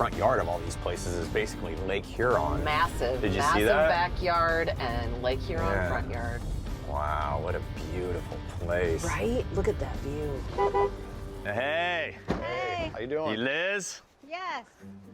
front yard of all these places is basically Lake Huron. Massive, Did you massive see that? backyard and Lake Huron Yeah. front yard. Wow, what a beautiful place. Right? Look at that view. Hey, Hey. how you doing? You Liz? Yes.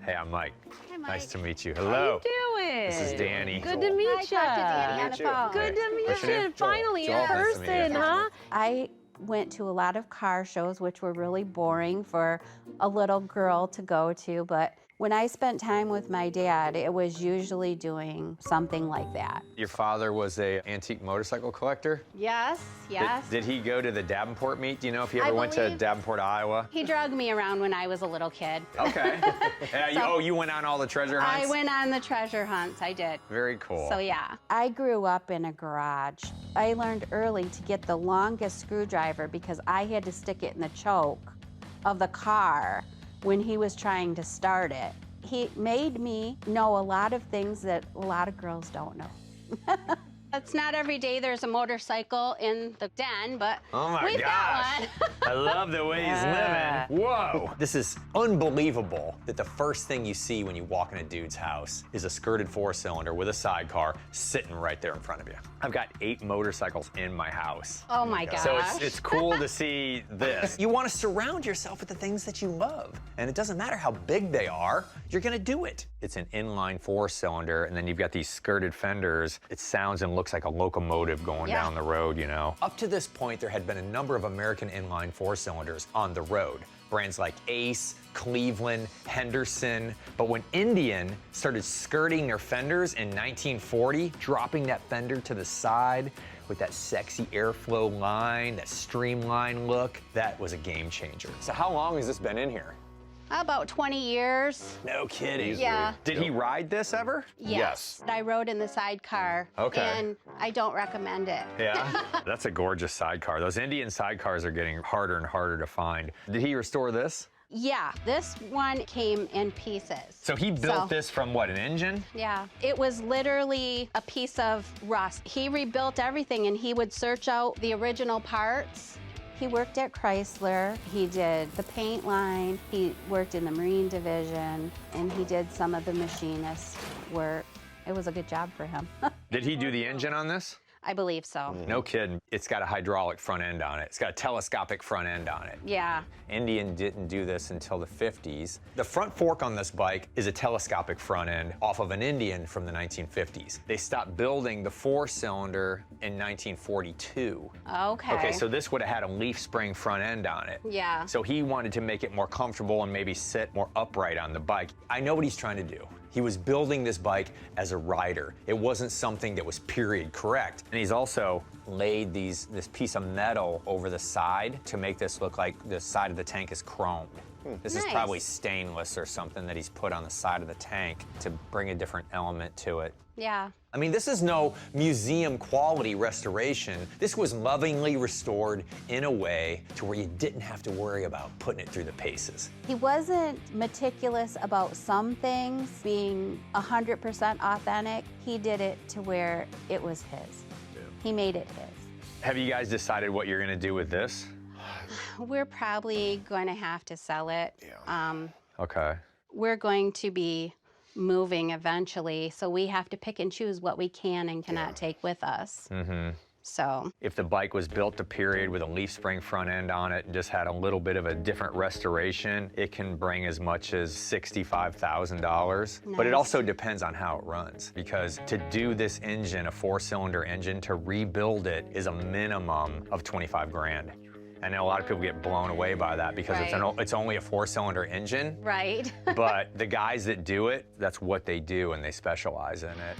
Hey, I'm Mike. Hi, Mike. Nice to meet you. How Hello. you doing? This is Danny. Good to meet I you. talked to Danny on the phone. Good to What's meet your name? you. Finally Joel. in Nice to meet you. person, huh? I went to a lot of car shows, which were really boring for a little girl to go to, but when I spent time with my dad, it was usually doing something like that. Your father was a antique motorcycle collector? Yes, yes. Did he go to the Davenport meet? Do you know if he I ever went to believe- Davenport, Iowa? He dragged me around when I was a little kid. Okay. You went on all the treasure hunts? I went on the treasure hunts, I did. Very cool. So yeah. I grew up in a garage. I learned early to get the longest screwdriver because I had to stick it in the choke of the car when he was trying to start it. He made me know a lot of things that a lot of girls don't know. It's not every day there's a motorcycle in the den, but Oh my we've gosh. got one. I love the way he's living. Whoa. This is unbelievable that the first thing you see when you walk in a dude's house is a skirted four-cylinder with a sidecar sitting right there in front of you. I've got 8 motorcycles in my house. Oh my gosh. So it's cool to see this. You want to surround yourself with the things that you love. And it doesn't matter how big they are, you're going to do it. It's an inline 4-cylinder, and then you've got these skirted fenders. It sounds and looks like a locomotive going Yeah. down the road, you know. Up to this point, there had been a number of American inline 4-cylinders on the road. Brands like Ace, Cleveland, Henderson. But when Indian started skirting their fenders in 1940, dropping that fender to the side with that sexy airflow line, that streamlined look, that was a game changer. So how long has this been in here? About 20 years. No kidding. Yeah. Did he ride this ever? Yes. I rode in the sidecar. Okay. And I don't recommend it. Yeah. That's a gorgeous sidecar. Those Indian sidecars are getting harder and harder to find. Did he restore this? Yeah, this one came in pieces. So he built this from what, an engine? Yeah, it was literally a piece of rust. He rebuilt everything and he would search out the original parts. He worked at Chrysler, he did the paint line, he worked in the Marine Division, and he did some of the machinist work. It was a good job for him. Did he do the engine on this? I believe so. No kidding. It's got a hydraulic front end on it. It's got a telescopic front end on it. Yeah. Indian didn't do this until the 50s. The front fork on this bike is a telescopic front end off of an Indian from the 1950s. They stopped building the 4-cylinder in 1942. Okay. Okay, so this would have had a leaf spring front end on it. Yeah. So he wanted to make it more comfortable and maybe sit more upright on the bike. I know what he's trying to do. He was building this bike as a rider. It wasn't something that was period correct. And he's also laid this piece of metal over the side to make this look like the side of the tank is chromed. This is Nice. probably stainless or something that he's put on the side of the tank to bring a different element to it. Yeah. I mean, this is no museum quality restoration. This was lovingly restored in a way to where you didn't have to worry about putting it through the paces. He wasn't meticulous about some things being 100% authentic. He did it to where it was his. He made it his. Have you guys decided what you're gonna do with this? We're probably going to have to sell it. Okay. We're going to be moving eventually, so we have to pick and choose what we can and cannot take with us. So, If the bike was built to period with a leaf spring front end on it and just had a little bit of a different restoration, it can bring as much as $65,000. But it Nice. also depends on how it runs, because to do this engine, a 4-cylinder engine, to rebuild it is a minimum of 25 grand. I know a lot of people get blown away by that because Right. it's only a 4-cylinder engine. right. But the guys that do it, that's what they do and they specialize in it.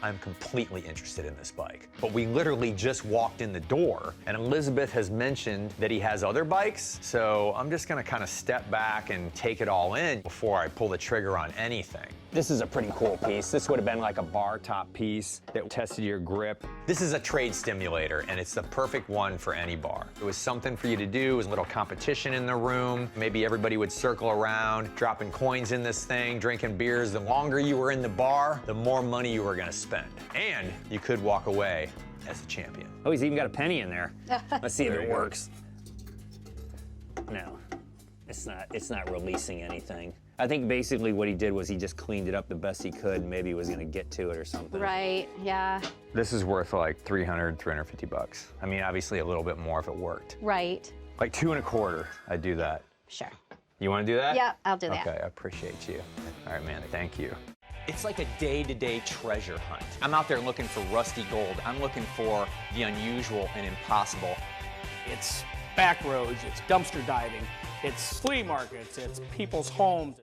I'm completely interested in this bike. But we literally just walked in the door and Elizabeth has mentioned that he has other bikes. So I'm just gonna kind of step back and take it all in before I pull the trigger on anything. This is a pretty cool piece. This would have been like a bar top piece that tested your grip. This is a trade stimulator and it's the perfect one for any bar. It was something for you to do. It was a little competition in the room. Maybe everybody would circle around, dropping coins in this thing, drinking beers. The longer you were in the bar, the more money you were gonna spend. And you could walk away as a champion. Oh, he's even got a penny in there. Let's see if it works. No. it's not releasing anything. I think basically what he did was he just cleaned it up the best he could, and maybe he was gonna get to it or something. Right, yeah, This is worth like 300, 350 bucks. I mean, obviously a little bit more if it worked. right. Like 2 1/4, I'd do that. Sure. You wanna do that? Yeah, I'll do that. Okay, I appreciate you. All right, man, thank you. It's like a day-to-day treasure hunt. I'm out there looking for rusty gold. I'm looking for the unusual and impossible. It's back roads, it's dumpster diving, it's flea markets, it's people's homes.